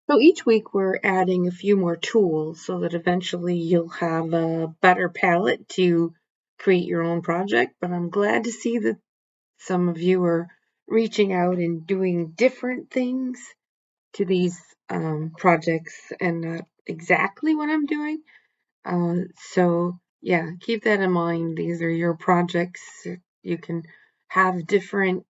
So each week we're adding a few more tools so that eventually you'll have a better palette to create your own project. But I'm glad to see that some of you are reaching out and doing different things to these projects and not exactly what I'm doing. So yeah, keep that in mind. These are your projects. You can have different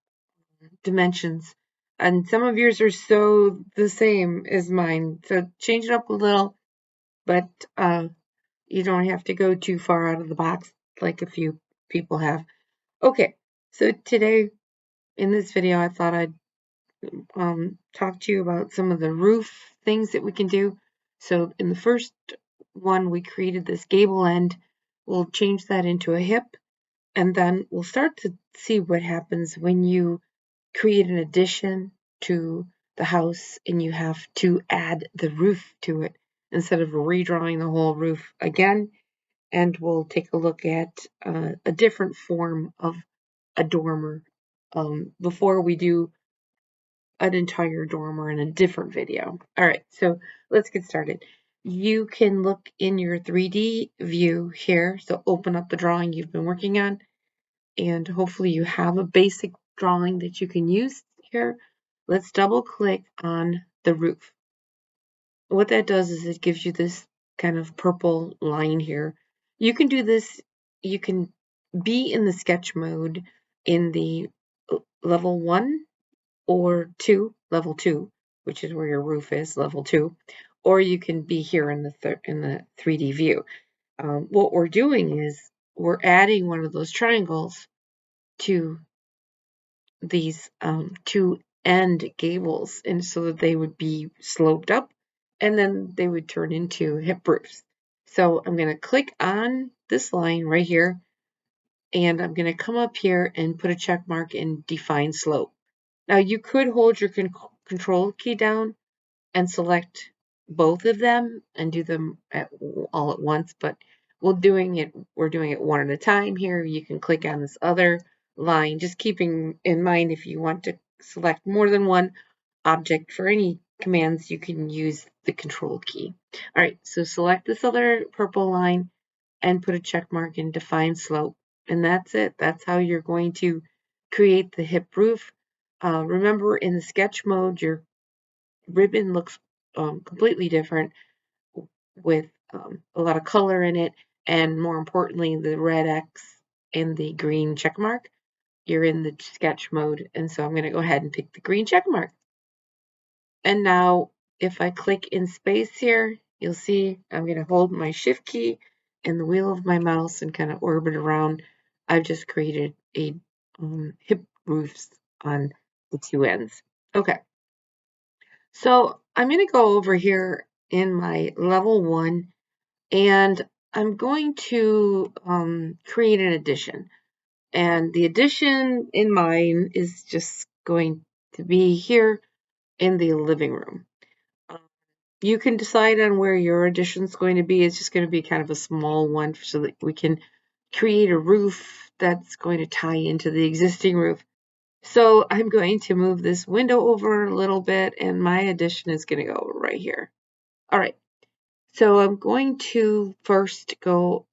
dimensions. And some of yours are so the same as mine. So change it up a little, but you don't have to go too far out of the box like a few people have. Okay, so today in this video, I thought I'd talk to you about some of the roof things that we can do. So in the first one, we created this gable end. We'll change that into a hip, and then we'll start to see what happens when you create an addition to the house and you have to add the roof to it instead of redrawing the whole roof again. And we'll take a look at a different form of a dormer before we do an entire dormer in a different video. All right, so let's get started. You can look in your 3D view here. So open up the drawing you've been working on, and hopefully you have a basic drawing that you can use here. Let's double click on the roof. What that does is it gives you this kind of purple line here. You can do this, you can be in the sketch mode in the level 1 or 2, level 2, which is where your roof is, level 2, or you can be here in the 3D view. What we're doing is we're adding one of those triangles to these two end gables, and so that they would be sloped up and then they would turn into hip roofs. So I'm going to click on this line right here, and I'm going to come up here and put a check mark and define slope. Now you could hold your control key down and select both of them and do them all at once, but we're doing it one at a time here. You can click on this other line, just keeping in mind if you want to select more than one object for any commands, you can use the control key. All right, so select this other purple line and put a check mark and define slope. And that's it. That's how you're going to create the hip roof. Remember, in the sketch mode, your ribbon looks completely different with a lot of color in it, and more importantly, the red X and the green check mark. You're in the sketch mode, and so I'm going to go ahead and pick the green check mark. And now, if I click in space here, you'll see I'm going to hold my shift key and the wheel of my mouse and kind of orbit around. I've just created a hip roofs on the two ends. Okay. So I'm going to go over here in my level 1, and I'm going to create an addition. And the addition in mine is just going to be here in the living room. You can decide on where your addition is going to be. It's just going to be kind of a small one so that we can create a roof that's going to tie into the existing roof. So I'm going to move this window over a little bit, and my addition is going to go right here. All right, so I'm going to first go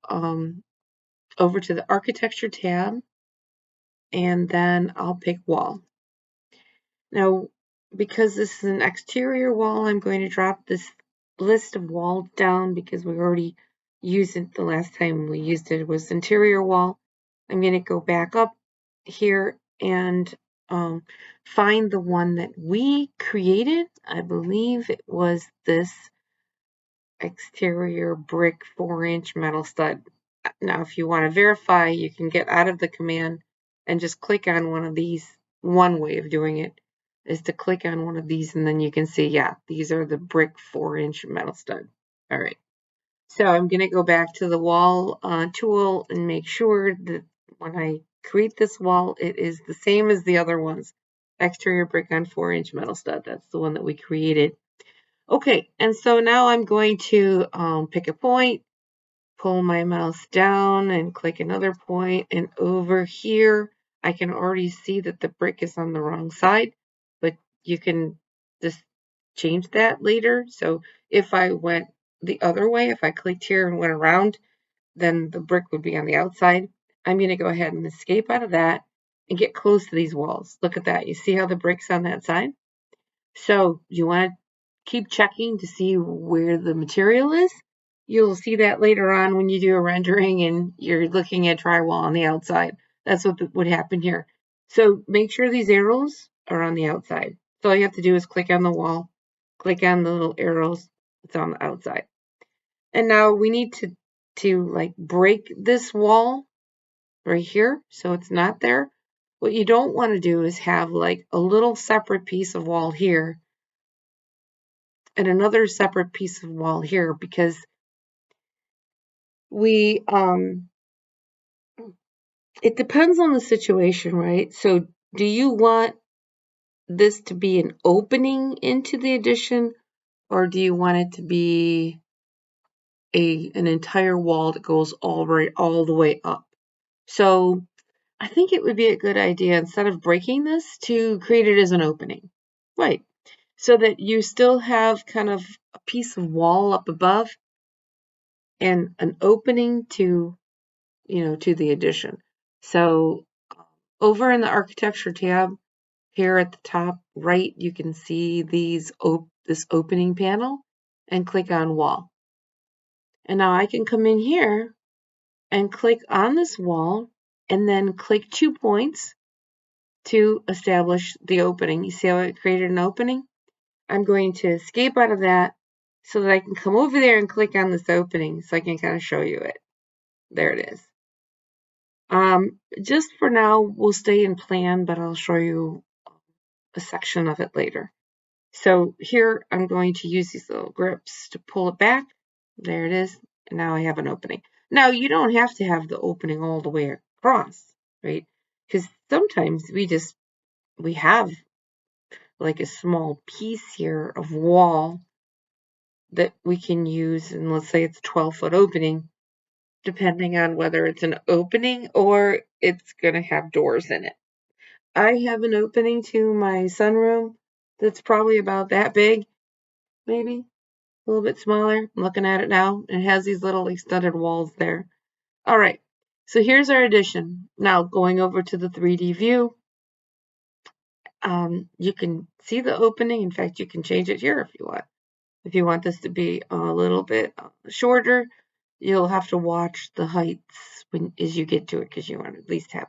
over to the architecture tab, and then I'll pick wall. Now, because this is an exterior wall, I'm going to drop this list of walls down because we already used it. The last time we used it was interior wall. I'm going to go back up here and find the one that we created. I believe it was this exterior brick 4-inch metal stud. Now, if you want to verify, you can get out of the command and just click on one of these. One way of doing it is to click on one of these, and then you can see, yeah, these are the brick 4-inch metal stud. All right. So I'm going to go back to the wall tool and make sure that when I create this wall, it is the same as the other ones. Exterior brick on 4-inch metal stud. That's the one that we created. Okay, and so now I'm going to pick a point, pull my mouse down and click another point, and over here I can already see that the brick is on the wrong side, but you can just change that later. So if I went the other way, if I clicked here and went around, then the brick would be on the outside. I'm going to go ahead and escape out of that and get close to these walls. Look at that. You see how the brick's on that side? So you want to keep checking to see where the material is. You'll see that later on when you do a rendering and you're looking at drywall on the outside. That's what would happen here. So make sure these arrows are on the outside. So all you have to do is click on the wall, click on the little arrows. It's on the outside. And now we need to like break this wall right here so it's not there. What you don't want to do is have like a little separate piece of wall here and another separate piece of wall here, because we it depends on the situation, right? So do you want this to be an opening into the addition, or do you want it to be an entire wall that goes all the way up? So I think it would be a good idea, instead of breaking this, to create it as an opening. Right. So that you still have kind of a piece of wall up above and an opening to, to the addition. So over in the architecture tab here at the top right, you can see this opening panel and click on wall. And now I can come in here and click on this wall and then click 2 points to establish the opening. You see how it created an opening? I'm going to escape out of that so that I can come over there and click on this opening so I can kind of show you it. There it is. Just for now, we'll stay in plan, but I'll show you a section of it later. So here I'm going to use these little grips to pull it back. There it is. And now I have an opening. Now you don't have to have the opening all the way across, right? Because sometimes we have like a small piece here of wall that we can use, and let's say it's a 12-foot opening, depending on whether it's an opening or it's going to have doors in it. I have an opening to my sunroom that's probably about that big, maybe a little bit smaller. I'm looking at it now, and it has these little extended walls there. All right, so here's our addition. Now going over to the 3D view, you can see the opening. In fact, you can change it here if you want. If you want this to be a little bit shorter, you'll have to watch the heights as you get to it, because you want to at least have,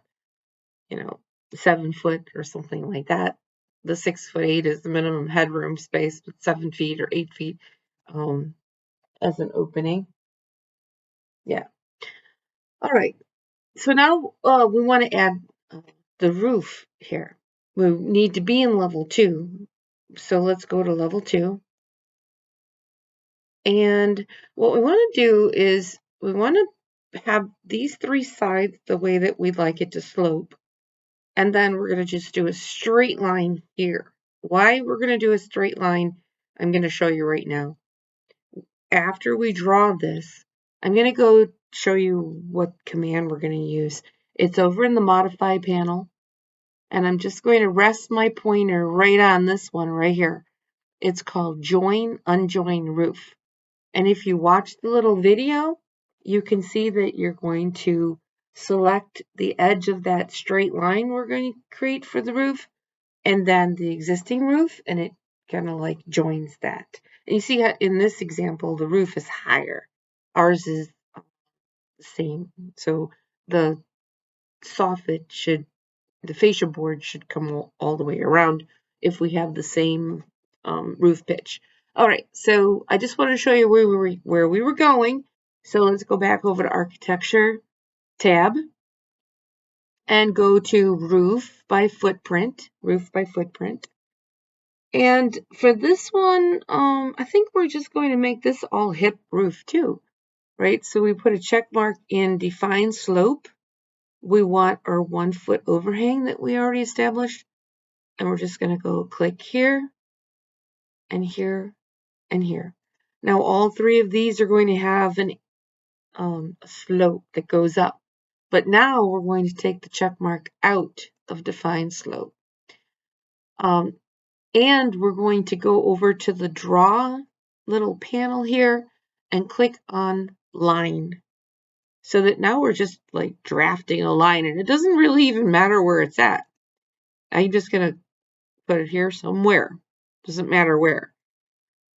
7 foot or something like that. The 6'8" is the minimum headroom space, but 7 feet or 8 feet as an opening. Yeah. All right. So now we want to add the roof here. We need to be in level 2. So let's go to level 2. And what we want to do is we want to have these 3 sides the way that we'd like it to slope. And then we're going to just do a straight line here. Why we're going to do a straight line, I'm going to show you right now. After we draw this, I'm going to go show you what command we're going to use. It's over in the modify panel. And I'm just going to rest my pointer right on this one right here. It's called join unjoin roof. And if you watch the little video, you can see that you're going to select the edge of that straight line we're going to create for the roof, and then the existing roof, and it kind of like joins that. And you see how in this example, the roof is higher. Ours is the same. So the soffit the fascia board should come all the way around if we have the same roof pitch. All right, so I just wanted to show you where we were going. So let's go back over to Architecture tab and go to Roof by Footprint. And for this one, I think we're just going to make this all hip roof too, right? So we put a check mark in Define Slope. We want our 1 foot overhang that we already established. And we're just going to go click here and here and here. Now all 3 of these are going to have a slope that goes up. But now we're going to take the check mark out of Define Slope. And we're going to go over to the draw little panel here and click on line. So that now we're just like drafting a line, and it doesn't really even matter where it's at. I'm just gonna put it here somewhere. Doesn't matter where.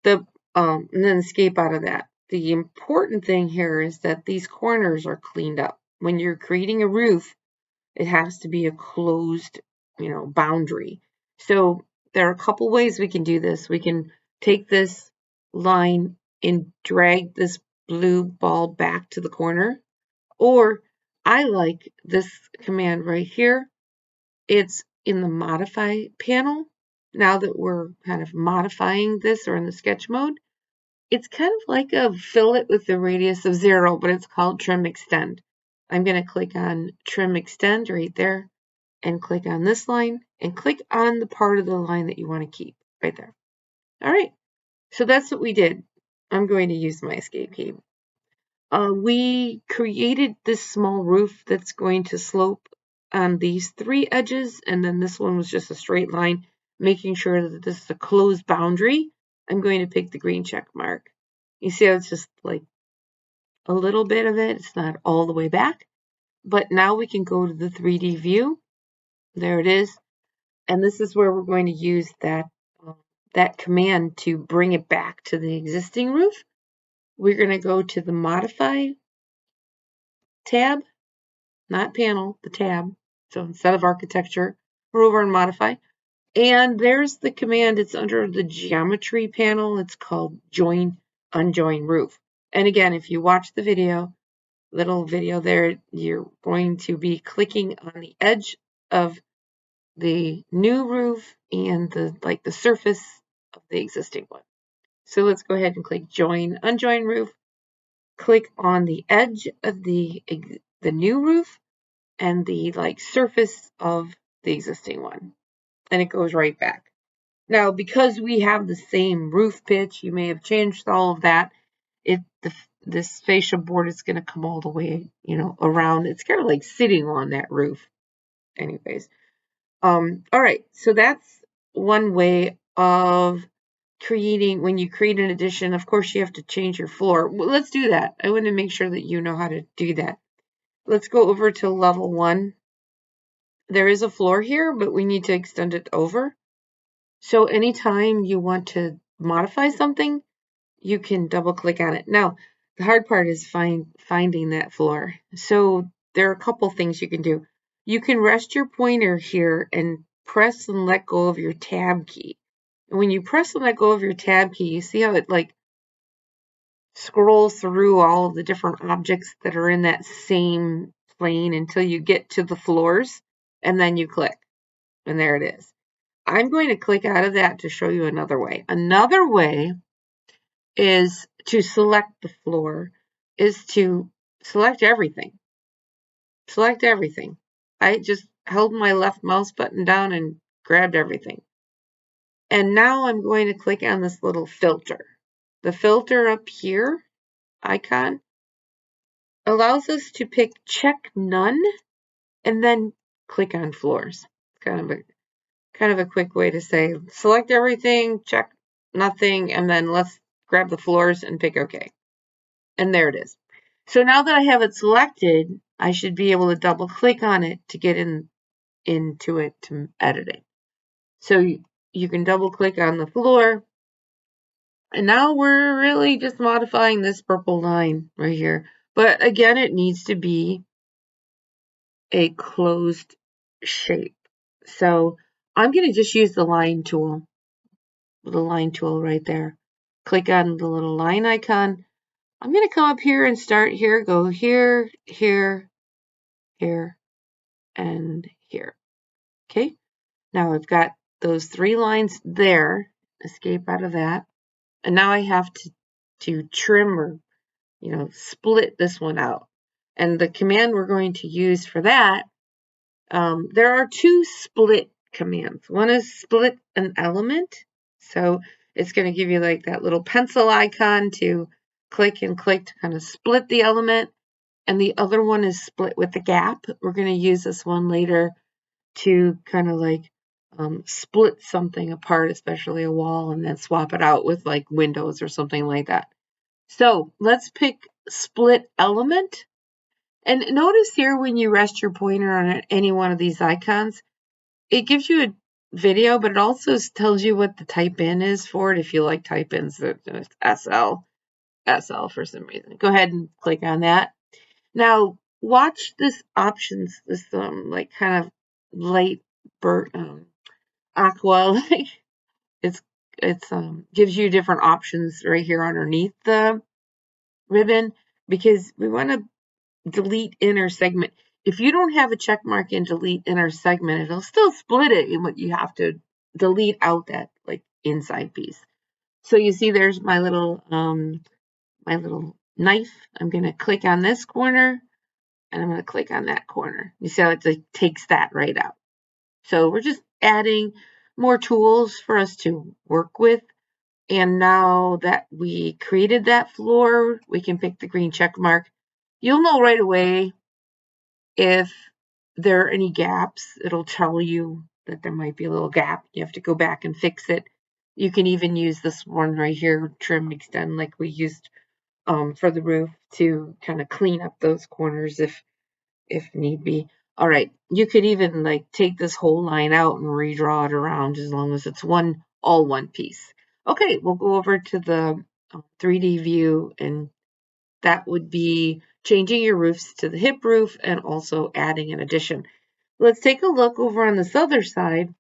And then escape out of that. The important thing here is that these corners are cleaned up. When you're creating a roof, it has to be a closed, boundary. So there are a couple ways we can do this. We can take this line and drag this blue ball back to the corner, or I like this command right here. It's in the modify panel. Now that we're kind of modifying this or in the sketch mode, it's kind of like a fillet with the radius of 0, but it's called trim extend. I'm going to click on trim extend right there and click on this line and click on the part of the line that you want to keep right there. All right, so that's what we did. I'm going to use my escape key. We created this small roof that's going to slope on these 3 edges, and then this one was just a straight line, making sure that this is a closed boundary. I'm going to pick the green check mark. You see how it's just like a little bit of it. It's not all the way back. But now we can go to the 3D view. There it is. And this is where we're going to use that command to bring it back to the existing roof. We're going to go to the Modify tab, not panel, the tab. So instead of Architecture, we're over in Modify. And there's the command. It's under the Geometry panel. It's called Join, Unjoin Roof. And again, if you watch the little video there, you're going to be clicking on the edge of the new roof and the surface of the existing one. So let's go ahead and click Join, Unjoin Roof. Click on the edge of the new roof and the surface of the existing one, and it goes right back. Now, because we have the same roof pitch, you may have changed all of that. This fascia board is going to come all the way, around. It's kind of like sitting on that roof. Anyways, all right. So that's one way of creating. When you create an addition, of course, you have to change your floor. Well, let's do that. I want to make sure that you know how to do that. Let's go over to level 1. There is a floor here, but we need to extend it over. So anytime you want to modify something, you can double click on it. Now, the hard part is finding that floor. So there are a couple things you can do. You can rest your pointer here and press and let go of your tab key. And when you press and let go of your tab key, you see how it scrolls through all of the different objects that are in that same plane until you get to the floors, and then you click, and there it is. I'm going to click out of that to show you another way. Another way is to select the floor, is to select everything. Select everything. I just held my left mouse button down and grabbed everything. And now I'm going to click on this little filter. The filter up here, icon, allows us to pick check none and then click on floors. Kind of a quick way to say select everything, check nothing, and then let's grab the floors and pick OK. And there it is. So now that I have it selected, I should be able to double click on it to get into it to edit it. So you can double click on the floor. And now we're really just modifying this purple line right here. But again, it needs to be a closed shape. So I'm going to just use the line tool right there. Click on the little line icon. I'm going to come up here and start here, go here, here, here, and here. Okay, now I've got those 3 lines there. Escape out of that. And now I have to trim or, split this one out. And the command we're going to use for that, there are 2 split commands. One is split an element. So it's going to give you that little pencil icon to click and click to kind of split the element. And the other one is split with the gap. We're going to use this one later to kind of split something apart, especially a wall, and then swap it out with like windows or something like that. So let's pick split element. And notice here when you rest your pointer on any one of these icons, it gives you a video, but it also tells you what the type in is for it. If you like type ins, it's SL for some reason. Go ahead and click on that. Now watch this options, this like kind of light aqua, like it's gives you different options right here underneath the ribbon, because we want to delete inner segment. If you don't have a check mark in delete inner segment, it'll still split it, but you have to delete out that like inside piece. So you see there's my little knife. I'm going to click on this corner and I'm going to click on that corner. You see how it like takes that right out. So we're just adding more tools for us to work with. And now that we created that floor, we can pick the green check mark. You'll know right away if there are any gaps. It'll tell you that there might be a little gap. You have to go back and fix it. You can even use this one right here, trim extend, like we used for the roof, to kind of clean up those corners if need be. All right, you could even like take this whole line out and redraw it around as long as it's all one piece. Okay, we'll go over to the 3D view, and that would be changing your roofs to the hip roof and also adding an addition. Let's take a look over on this other side.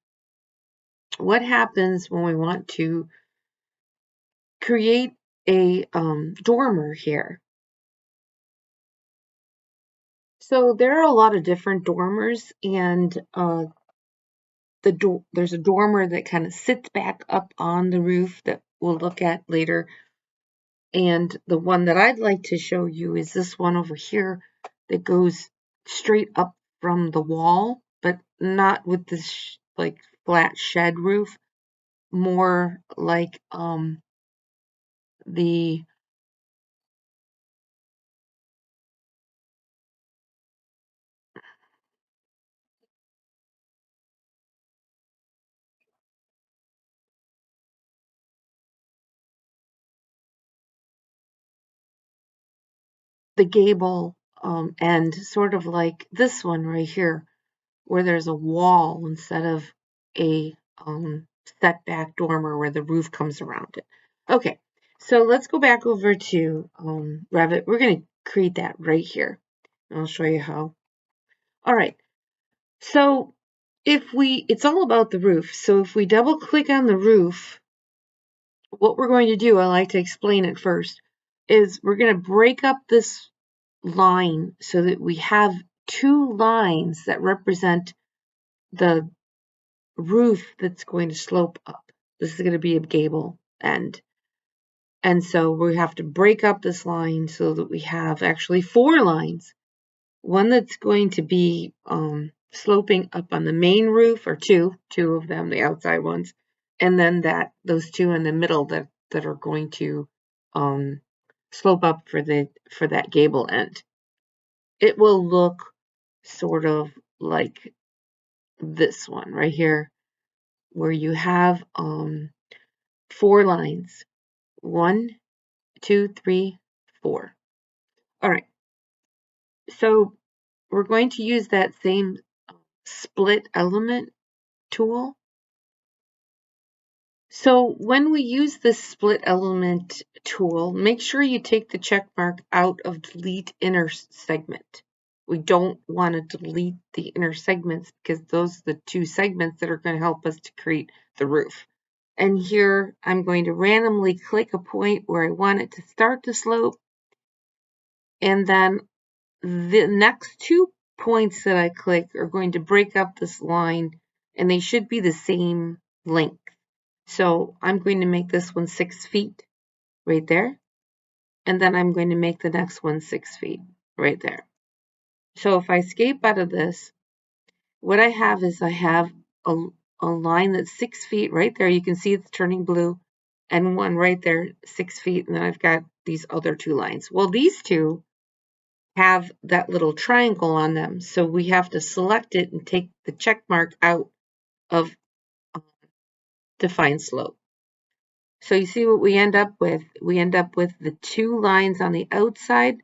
What happens when we want to create a dormer here? So there are a lot of different dormers, and there's a dormer that kind of sits back up on the roof that we'll look at later. And the one that I'd like to show you is this one over here that goes straight up from the wall, but not with this like flat shed roof, more like the gable end, sort of like this one right here, where there's a wall instead of a setback dormer where the roof comes around it. Okay, so let's go back over to Revit. We're going to create that right here. I'll show you how. All right, so it's all about the roof. So if we double click on the roof, what we're going to do, I like to explain it first, is we're going to break up this line so that we have two lines that represent the roof that's going to slope up. This is going to be a gable end. And so we have to break up this line so that we have actually four lines. One that's going to be sloping up on the main roof, or two of them, the outside ones, and then those two in the middle that are going to slope up for that gable end. It will look sort of like this one right here, where you have four lines. 1, 2, 3, 4. All right. So we're going to use that same split element tool. So when we use this split element tool, make sure you take the check mark out of delete inner segment. We don't want to delete the inner segments because those are the two segments that are going to help us to create the roof. And here I'm going to randomly click a point where I want it to start to slope. And then the next 2 points that I click are going to break up this line, and they should be the same length. So I'm going to make this one 6 feet right there. And then I'm going to make the next one 6 feet right there. So if I escape out of this, what I have is I have a line that's 6 feet right there. You can see it's turning blue, and one right there, 6 feet. And then I've got these other two lines. Well, these two have that little triangle on them. So we have to select it and take the check mark out of define slope. So you see what we end up with? We end up with the two lines on the outside.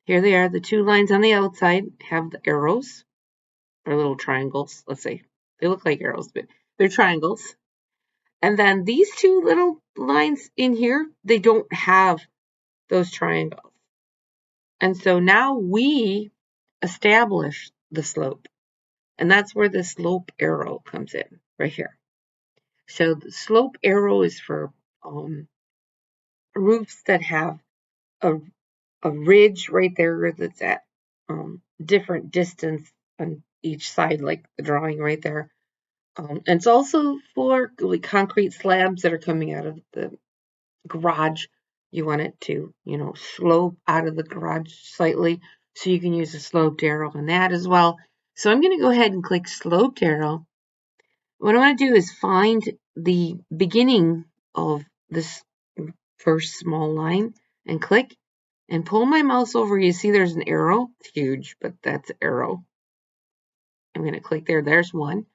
Here they are, the two lines on the outside have the arrows, or little triangles, let's say. They look like arrows, but they're triangles. And then these two little lines in here, they don't have those triangles. And so now we establish the slope. And that's where the slope arrow comes in, right here. So the slope arrow is for roofs that have a ridge right there that's at different distance on each side, like the drawing right there. And it's also for like concrete slabs that are coming out of the garage. You want it to, slope out of the garage slightly, so you can use a sloped arrow on that as well. So I'm going to go ahead and click sloped arrow. What I want to do is find the beginning of this first small line and click and pull my mouse over. You see there's an arrow. It's huge, but that's an arrow. I'm going to click there. There's one.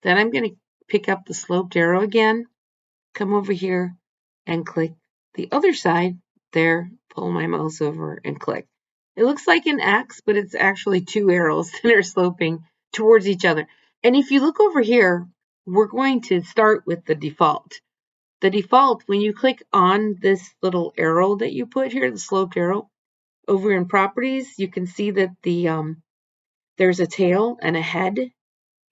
Then I'm going to pick up the sloped arrow again, come over here and click the other side. There, pull my mouse over and click. It looks like an X, but it's actually two arrows that are sloping towards each other. And if you look over here, we're going to start with the default. The default, when you click on this little arrow that you put here, the sloped arrow, over in properties, you can see that there's a tail and a head,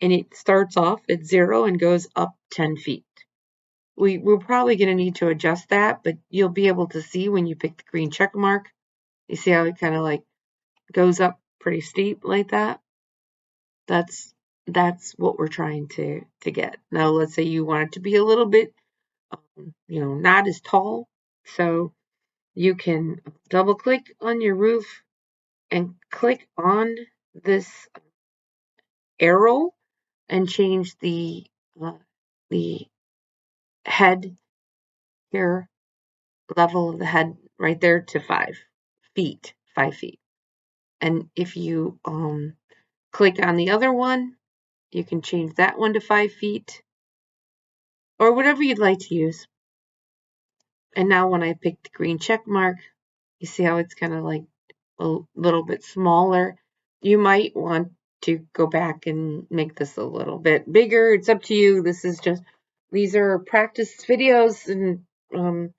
and it starts off at 0 and goes up 10 feet. We're probably going to need to adjust that, but you'll be able to see when you pick the green check mark. You see how it kind of like goes up pretty steep like that? That's what we're trying to get. Now, let's say you want it to be a little bit, not as tall. So you can double click on your roof and click on this arrow and change the head here, level of the head right there to 5 feet. And if you click on the other one, you can change that one to 5 feet or whatever you'd like to use. And now when I pick the green check mark, you see how it's kind of like a little bit smaller. You might want to go back and make this a little bit bigger. It's up to you. These are practice videos and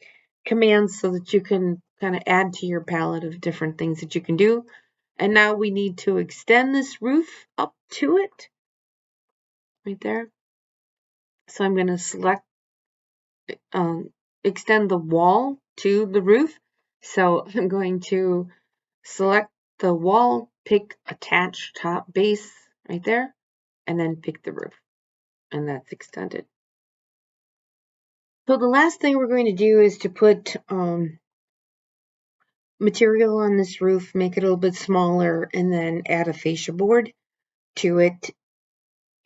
commands so that you can kind of add to your palette of different things that you can do. And now we need to extend this roof up to it, right there. So I'm going to select extend the wall to the roof. So I'm going to select the wall, pick attach top base right there, and then pick the roof. And that's extended. So the last thing we're going to do is to put material on this roof, make it a little bit smaller, and then add a fascia board to it.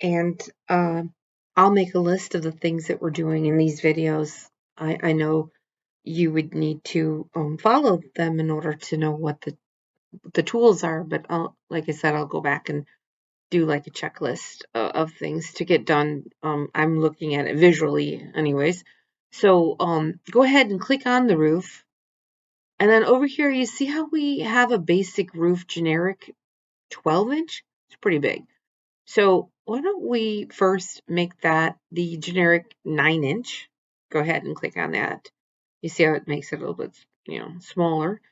And I'll make a list of the things that we're doing in these videos. I know you would need to follow them in order to know what the tools are, but like I said, I'll go back and do like a checklist of things to get done. I'm looking at it visually anyways. So go ahead and click on the roof. And then over here, you see how we have a basic roof generic 12-inch? It's pretty big. So why don't we first make that the generic 9-inch? Go ahead and click on that. You see how it makes it a little bit, smaller.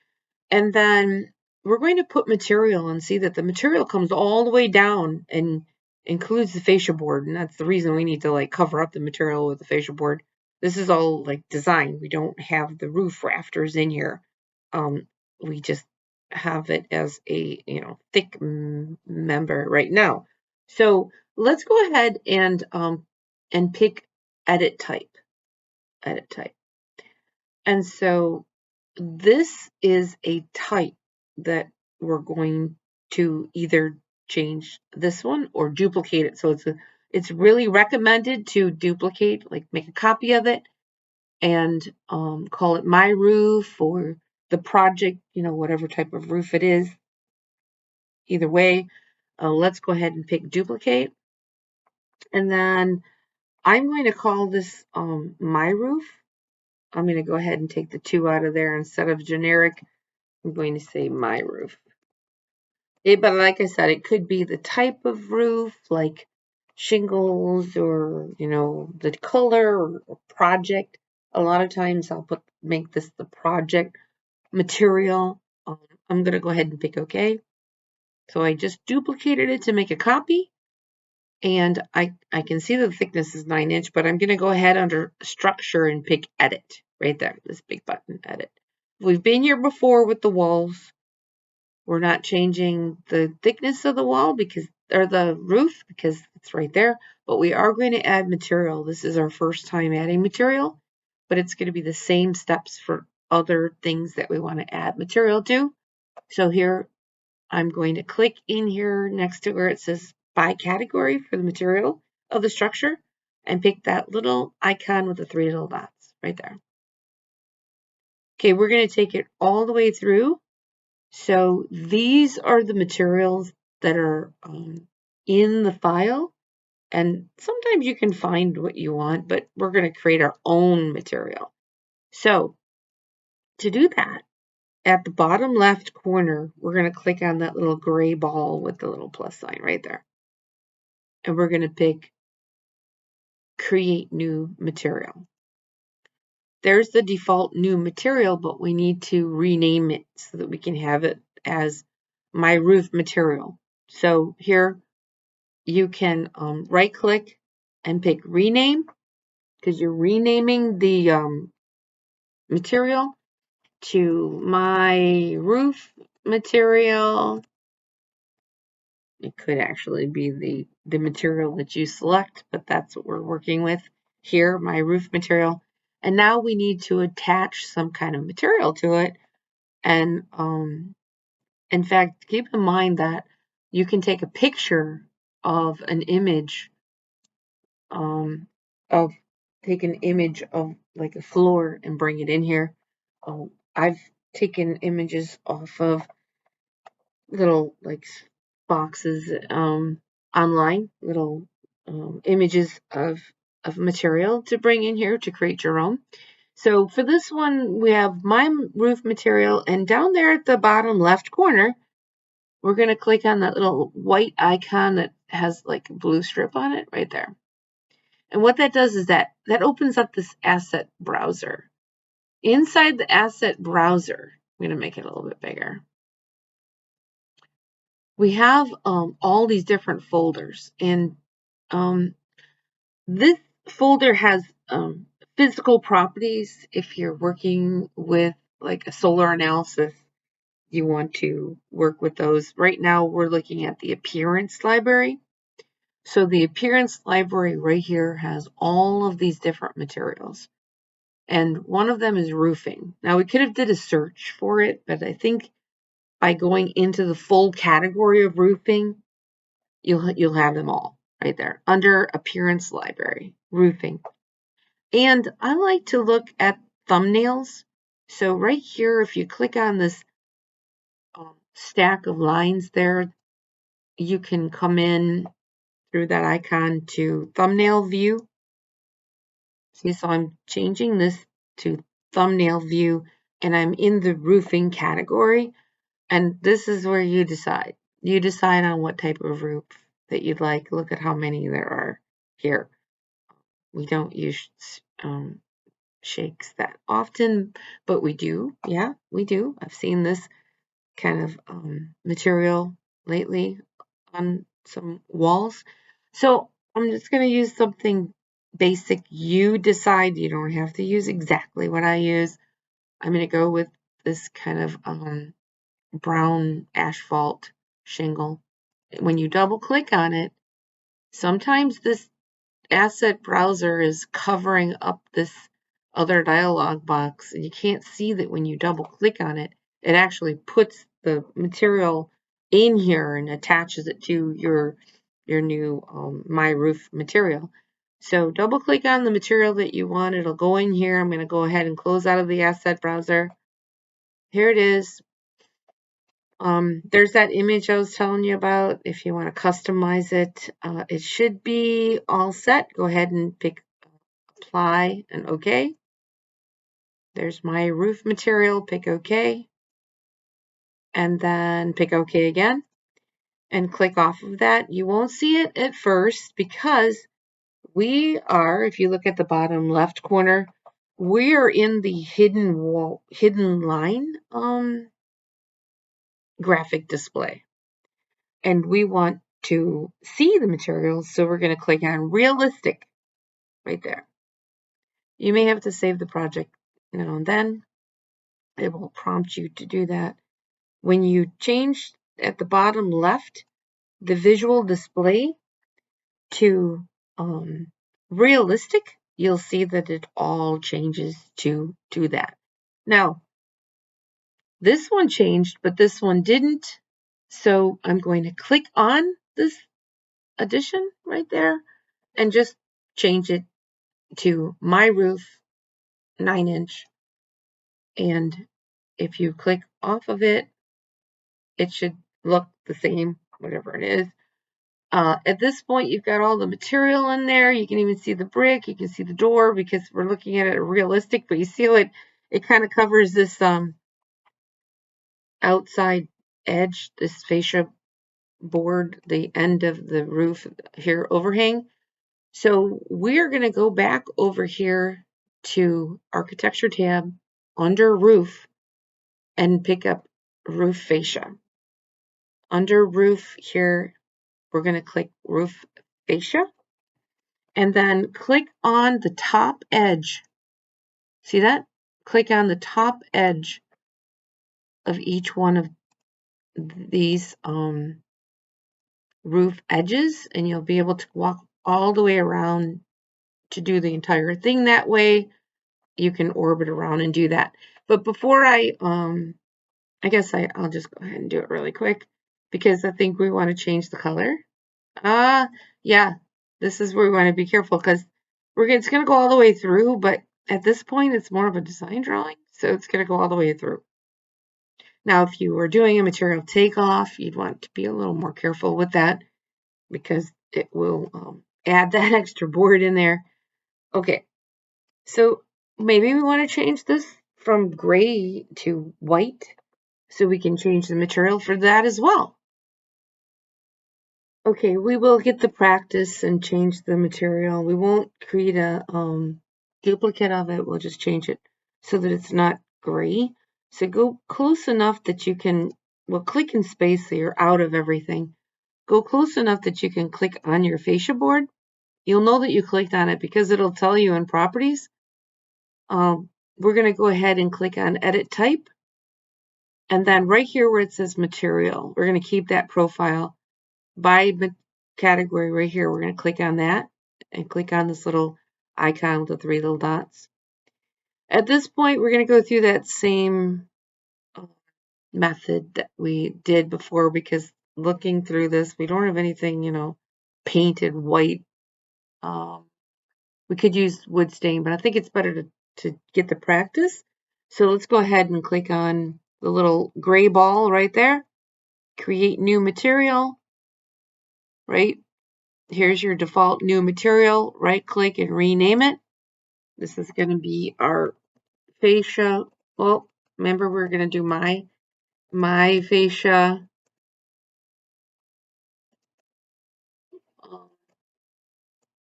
And then we're going to put material and see that the material comes all the way down and includes the fascia board. And that's the reason we need to like cover up the material with the fascia board. This is all like design. We don't have the roof rafters in here. We just have it as a, thick member right now. So let's go ahead and pick edit type. And so this is a type that we're going to either change this one or duplicate it. So it's really recommended to duplicate, like make a copy of it and call it my roof or the project, whatever type of roof it is. Either way, let's go ahead and pick duplicate. And then I'm going to call this My Roof. I'm going to go ahead and take the 2 out of there. Instead of generic, I'm going to say My Roof. But like I said, it could be the type of roof, like shingles, or the color or project. A lot of times I'll make this the project material. I'm going to go ahead and pick OK. So I just duplicated it to make a copy. And I can see the thickness is 9-inch, but I'm going to go ahead under structure and pick edit right there, this big button, edit. We've been here before with the walls. We're not changing the thickness of the wall or the roof because it's right there, but we are going to add material. This is our first time adding material, but it's going to be the same steps for other things that we want to add material to. So here I'm going to click in here next to where it says by category for the material of the structure and pick that little icon with the 3 little dots right there. Okay, we're going to take it all the way through. So these are the materials that are in the file. And sometimes you can find what you want, but we're going to create our own material. So to do that, at the bottom left corner, we're going to click on that little gray ball with the little plus sign right there. And we're going to pick Create New Material. There's the default new material, but we need to rename it so that we can have it as My Roof Material. So here you can right click and pick Rename because you're renaming the material to My Roof Material. It could actually be the material that you select, but that's what we're working with here, My Roof Material. And now we need to attach some kind of material to it. And in fact, keep in mind that you can take a picture of an image take an image of like a floor and bring it in here. I've taken images off of little like boxes online, little images of material to bring in here to create your own. So for this one, we have My Roof Material, and down there at the bottom left corner, we're going to click on that little white icon that has like a blue strip on it right there. And what that does is that opens up this asset browser. Inside the asset browser, I'm going to make it a little bit bigger. We have all these different folders, and this folder has physical properties. If you're working with like a solar analysis, you want to work with those. Right now, we're looking at the appearance library. So the appearance library right here has all of these different materials. And one of them is roofing. Now, we could have did a search for it, but I think by going into the full category of roofing, you'll have them all right there under appearance library, roofing. And I like to look at thumbnails. So right here, if you click on this stack of lines there, you can come in through that icon to thumbnail view. See, so I'm changing this to thumbnail view, and I'm in the roofing category. And this is where you decide. You decide on what type of roof that you'd like. Look at how many there are here. We don't use shakes that often, but we do. Yeah, we do. I've seen this kind of material lately on some walls. So I'm just going to use something basic. You decide. You don't have to use exactly what I use. I'm going to go with this kind of brown asphalt shingle. When you double click on it, sometimes this asset browser is covering up this other dialog box, and you can't see that when you double click on it, it actually puts the material in here and attaches it to your new My Roof material. So double click on the material that you want. It'll go in here. I'm going to go ahead and close out of the asset browser. Here it is. There's that image I was telling you about. If you want to customize it, it should be all set. Go ahead and pick apply and OK. There's my roof material, pick OK. And then pick OK again and click off of that. You won't see it at first because we are, if you look at the bottom left corner, we are in the hidden line graphic display. And we want to see the materials, so we're going to click on realistic right there. You may have to save the project now and then. It will prompt you to do that. When you change at the bottom left the visual display to realistic, you'll see that it all changes to that. Now, this one changed, but this one didn't. So I'm going to click on this addition right there and just change it to my roof 9-inch. And if you click off of it, it should look the same, whatever it is. At this point, you've got all the material in there. You can even see the brick. You can see the door because we're looking at it realistic, but you see how it kind of covers this outside edge, this fascia board, the end of the roof here overhang. So we're going to go back over here to Architecture tab under Roof and pick up Roof Fascia. Under Roof here, we're going to click Roof Fascia and then click on the top edge. See that? Click on the top edge of each one of these roof edges, and you'll be able to walk all the way around to do the entire thing that way. You can orbit around and do that. But before I guess I'll just go ahead and do it really quick because I think we want to change the color. Yeah, this is where we want to be careful because it's going to go all the way through, but at this point it's more of a design drawing, so it's going to go all the way through. Now, if you were doing a material takeoff, you'd want to be a little more careful with that because it will add that extra board in there. Okay, so maybe we want to change this from gray to white so we can change the material for that as well. Okay, we will get the practice and change the material. We won't create a duplicate of it. We'll just change it so that it's not gray. So go close enough that you can, well, click in space so you're out of everything. Go close enough that you can click on your fascia board. You'll know that you clicked on it because it'll tell you in properties. We're going to go ahead and click on edit type. And then right here where it says material, we're going to keep that profile. By category right here, we're going to click on that and click on this little icon with the 3 little dots. At this point, we're going to go through that same method that we did before because looking through this, we don't have anything, painted white. We could use wood stain, but I think it's better to get the practice. So let's go ahead and click on the little gray ball right there. Create new material, right? Here's your default new material. Right click and rename it. This is going to be our fascia. Well, remember we're going to do my fascia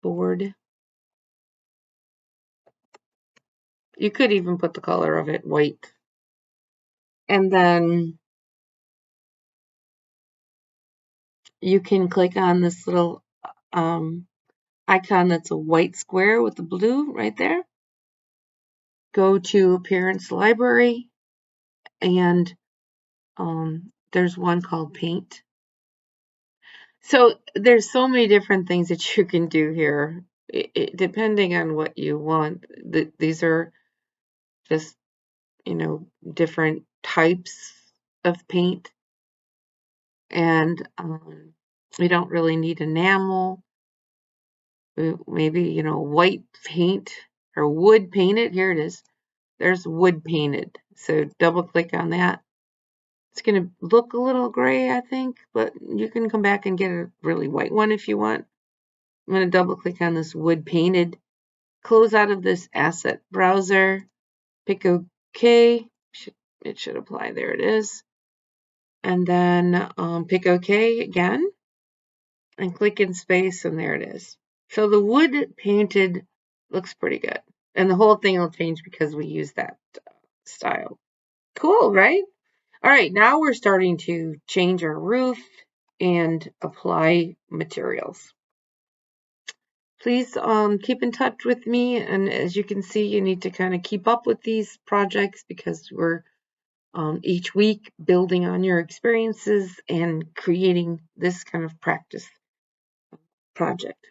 board. You could even put the color of it white. And then you can click on this little icon that's a white square with the blue right there. Go to Appearance Library, and there's one called Paint. So there's so many different things that you can do here, depending on what you want. These are just, different types of paint, and we don't really need enamel. Maybe, white paint or wood painted. Here it is. There's wood painted. So double click on that. It's going to look a little gray, I think, but you can come back and get a really white one if you want. I'm going to double click on this wood painted. Close out of this asset browser. Pick OK. It should apply. There it is. And then pick OK again. And click in space, and there it is. So the wood painted looks pretty good. And the whole thing will change because we use that style. Cool, right? All right, now we're starting to change our roof and apply materials. Please keep in touch with me. And as you can see, you need to kind of keep up with these projects because we're each week building on your experiences and creating this kind of practice project.